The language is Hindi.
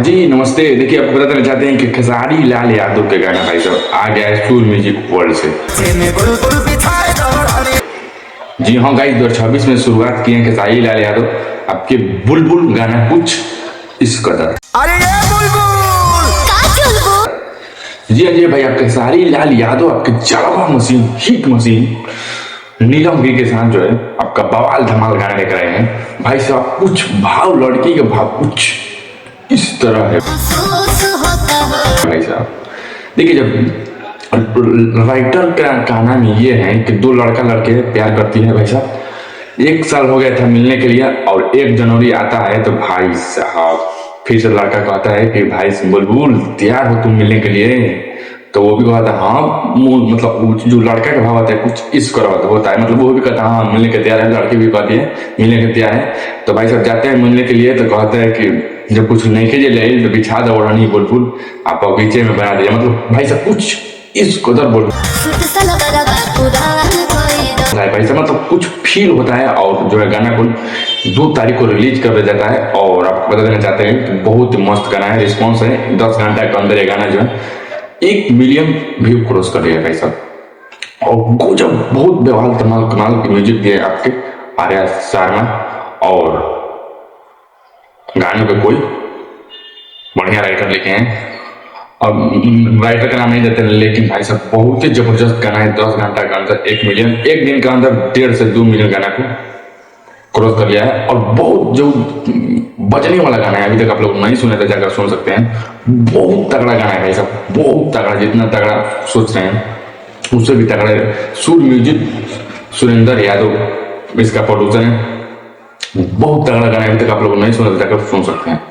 जी नमस्ते। देखिए आपको बताना चाहते हैं कि खेसारी लाल यादव के गाना भाई साहब आ गया है सूर म्यूजिक वर्ल्ड से। जी हाँ गाइस, 2026 में शुरुआत किए हैं खेसारी लाल यादव आपके बुलबुल गाना कुछ इस कदर। अरे ये बुलबुल जी हाँ जी भाई, आपके खेसारी लाल यादव आपके जावा मशीन हिट मशीन नीलम गिरी के साथ जो है आपका बवाल धमाल गाना लेकर आए हैं भाई साहब। कुछ भाव लड़की के भाव कुछ इस तरह है भाई साहब। देखिए जब राइटर का नाम ये है कि दो लड़का लड़के प्यार करती है भाई साहब। 1 साल हो गया था मिलने के लिए और 1 जनवरी आता है तो भाई साहब फिर से लड़का कहता है कि भाई बुलबुल तैयार हो तुम मिलने के लिए। तो वो भी कहता है हाँ, मतलब जो लड़का का भाव होता है कुछ इस करो होता है, मतलब वो भी कहता है हाँ मिलने के तैयार है, लड़की भी कहती है मिलने के तैयार है। तो भाई साहब जाते हैं मिलने के लिए तो कहता है कि जब कुछ नहीं के ले तो बिछा दो ओढ़नी बुलबुल आप बगीचे में बना दिया, मतलब भाई साहब कुछ इस कदर बोल भाई साहब, मतलब कुछ फील होता है। और जो है गाना को 2 तारीख को रिलीज कर दिया जाता है और आपको बता देना चाहते हैं कि बहुत मस्त गाना है। रिस्पॉन्स है 10 घंटा के अंदर ये गाना जो है 1 मिलियन व्यू क्रॉस कर लिया भाई साहब। और जब बहुत बेवाल तमाल कमाल की म्यूजिक दिए आपके आर्या शर्मा और गानों के कोई बढ़िया राइटर लिखे हैं। अब राइटर का नाम नहीं देते लेकिन भाई साहब बहुत ही जबरदस्त गाना है। 10 घंटा के अंदर 1 मिलियन, 1 दिन के अंदर 1.5 से 2 मिलियन गाना को क्रॉस कर लिया है। और बहुत जो बजने वाला गाना है अभी तक आप लोग नहीं सुने थे, जाकर सुन सकते हैं। बहुत तगड़ा गाना है भाई साहब, बहुत तगड़ा, जितना तगड़ा सोच रहे हैं उससे भी तगड़ा है। सूर म्यूजिक सुरेंद्र यादव इसका प्रोड्यूसर है। बहुत तगड़ा गाना है, अभी तक आप लोग नहीं सुने थे, जाकर सुन सकते हैं।